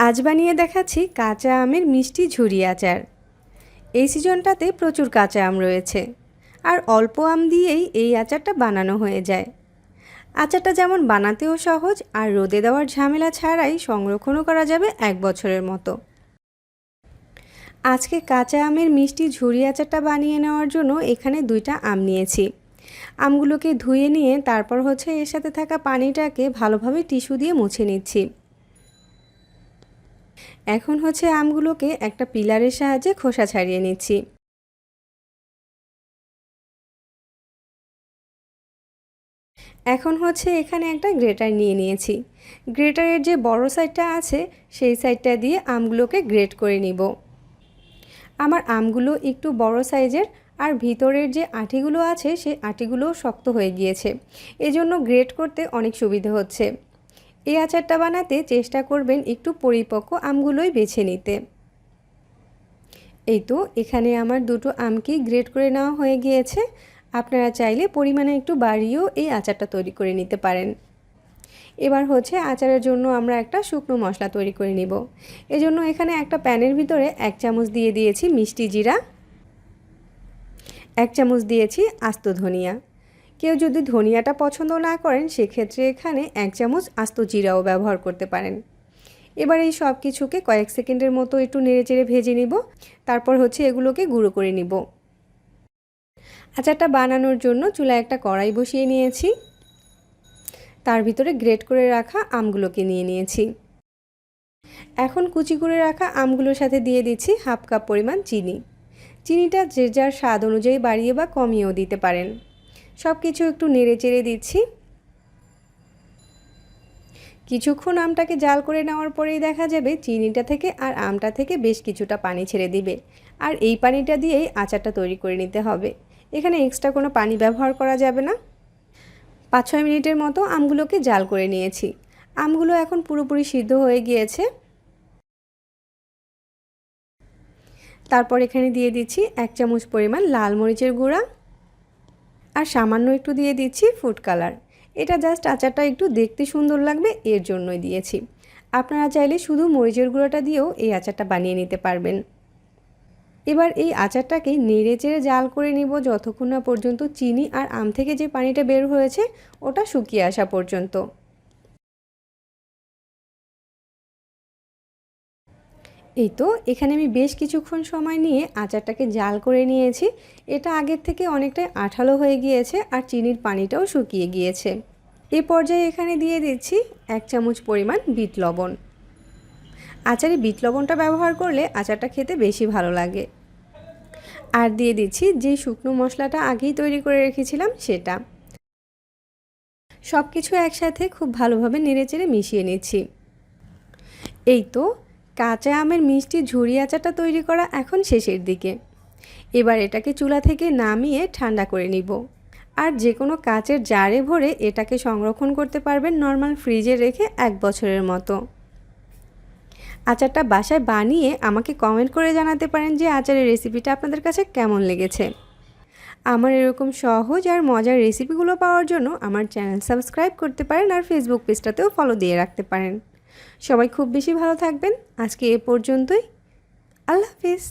আজ বানিয়ে দেখাচ্ছি কাঁচা আমের মিষ্টি ঝুরি আচার। এই সিজনটাতে প্রচুর কাঁচা আম রয়েছে, আর অল্প আম দিয়েই এই আচারটা বানানো হয়ে যায়। আচারটা যেমন বানাতেও সহজ, আর রোদে দেওয়ার ঝামেলা ছাড়াই সংরক্ষণও করা যাবে 1 বছরের মতো। আজকে কাঁচা আমের মিষ্টি ঝুরি আচারটা বানিয়ে নেওয়ার জন্য এখানে 2টা আম নিয়েছি। আমগুলোকে ধুয়ে নিয়ে তারপর এর সাথে থাকা পানিটাকে ভালোভাবে টিস্যু দিয়ে মুছে নিচ্ছি। এখন আমগুলোকে একটা পিলারের সাহায্যে খোসা ছাড়িয়ে নিচ্ছি। এখন এখানে একটা গ্রেটার নিয়ে নিয়েছি। গ্রেটারের যে বড় সাইডটা আছে সেই সাইডটা দিয়ে আমগুলোকে গ্রেট করে নিব। আমার আমগুলো একটু বড় সাইজের, আর ভিতরের যে আঁটিগুলো আছে সেই আঁটিগুলোও শক্ত হয়ে গিয়েছে, এজন্য গ্রেট করতে অনেক সুবিধা হচ্ছে। এই আচারটা বানাতে চেষ্টা করবেন একটু পরিপক্ক আমগুলোই বেছে নিতে। এই তো এখানে আমার 2টো আমকে গ্রেট করে নেওয়া হয়ে গিয়েছে। আপনারা চাইলে পরিমাণে একটু বাড়িয়েও এই আচারটা তৈরি করে নিতে পারেন। এবার আচারের জন্য আমরা একটা শুকনো মশলা তৈরি করে নিব। এজন্য এখানে একটা প্যানের ভিতরে 1 চামচ দিয়ে দিয়েছি মিষ্টি জিরা, 1 চামচ দিয়েছি আস্ত ধনিয়া। কেউ যদি ধনিয়াটা পছন্দ না করেন সেক্ষেত্রে এখানে 1 চামচ আস্ত জিরাও ব্যবহার করতে পারেন। এবার এই সব কিছুকে কয়েক সেকেন্ডের মতো একটু নেড়েচেড়ে ভেজে নিব। তারপর এগুলোকে গুঁড়ো করে নিব। আচারটা বানানোর জন্য চুলায় একটা কড়াই বসিয়ে নিয়েছি। তার ভিতরে গ্রেট করে রাখা আমগুলোকে নিয়ে নিয়েছি। এখন কুচি করে রাখা আমগুলোর সাথে দিয়ে দিচ্ছি 1/2 কাপ পরিমাণ চিনি। চিনিটা যে যার স্বাদ অনুযায়ী বাড়িয়ে বা কমিয়েও দিতে পারেন। সব কিছু একটু নেড়েচেড়ে দিচ্ছি। কিছুক্ষণ আমটাকে জাল করে নেওয়ার পরেই দেখা যাবে চিনিটা থেকে আর আমটা থেকে বেশ কিছুটা পানি ছেড়ে দিবে, আর এই পানিটা দিয়েই আচারটা তৈরি করে নিতে হবে। এখানে এক্সট্রা কোনো পানি ব্যবহার করা যাবে না। 5-6 মিনিটের মতো আমগুলোকে জাল করে নিয়েছি। আমগুলো এখন পুরোপুরি সিদ্ধ হয়ে গিয়েছে। তারপর এখানে দিয়ে দিচ্ছি 1 চামচ পরিমাণ লাল মরিচের গুঁড়া, আর সামান্য একটু দিয়ে দিচ্ছি ফুড কালার। এটা জাস্ট আচারটা একটু দেখতে সুন্দর লাগবে এর জন্যই দিয়েছি। আপনারা চাইলে শুধু মরিচের গুঁড়োটা দিয়েও এই আচারটা বানিয়ে নিতে পারবেন। এবার এই আচারটাকে নেড়েচেড়ে জাল করে নিব যতক্ষণ না পর্যন্ত চিনি আর আম থেকে যে পানিটা বের হয়েছে ওটা শুকিয়ে আসা পর্যন্ত। এই তো এখানে আমি বেশ কিছুক্ষণ সময় নিয়ে আচারটাকে জাল করে নিয়েছি। এটা আগের থেকে অনেকটাই আঠালো হয়ে গিয়েছে, আর চিনির পানিটাও শুকিয়ে গিয়েছে। এই পর্যায়ে এখানে দিয়ে দিচ্ছি 1 চামচ পরিমাণ বিট লবণ। আচারে বিট লবণটা ব্যবহার করলে আচারটা খেতে বেশি ভালো লাগে। আর দিয়ে দিচ্ছি যে শুকনো মশলাটা আগেই তৈরি করে রেখেছিলাম সেটা। সব কিছু একসাথে খুব ভালোভাবে নেড়েচেড়ে মিশিয়ে নিচ্ছি। এই তো কাঁচা আমের মিষ্টি ঝুরি আচারটা তৈরি করা এখন শেষের দিকে। এবার এটাকে চুলা থেকে নামিয়ে ঠান্ডা করে নিব। আর যে কোনো কাচের জারে ভরে এটাকে সংরক্ষণ করতে পারবেন নর্মাল ফ্রিজে রেখে 1 বছরের মতো। আচারটা বাসায় বানিয়ে আমাকে কমেন্ট করে জানাতে পারেন যে আচারের রেসিপিটা আপনাদের কাছে কেমন লেগেছে। আমার এরকম সহজ আর মজার রেসিপিগুলো পাওয়ার জন্য আমার চ্যানেল সাবস্ক্রাইব করতে পারেন, আর ফেসবুক পেজটাতেও ফলো দিয়ে রাখতে পারেন। সবাই খুব বেশি ভালো থাকবেন। আজকে এ পর্যন্তই। আল্লাহ হাফেজ।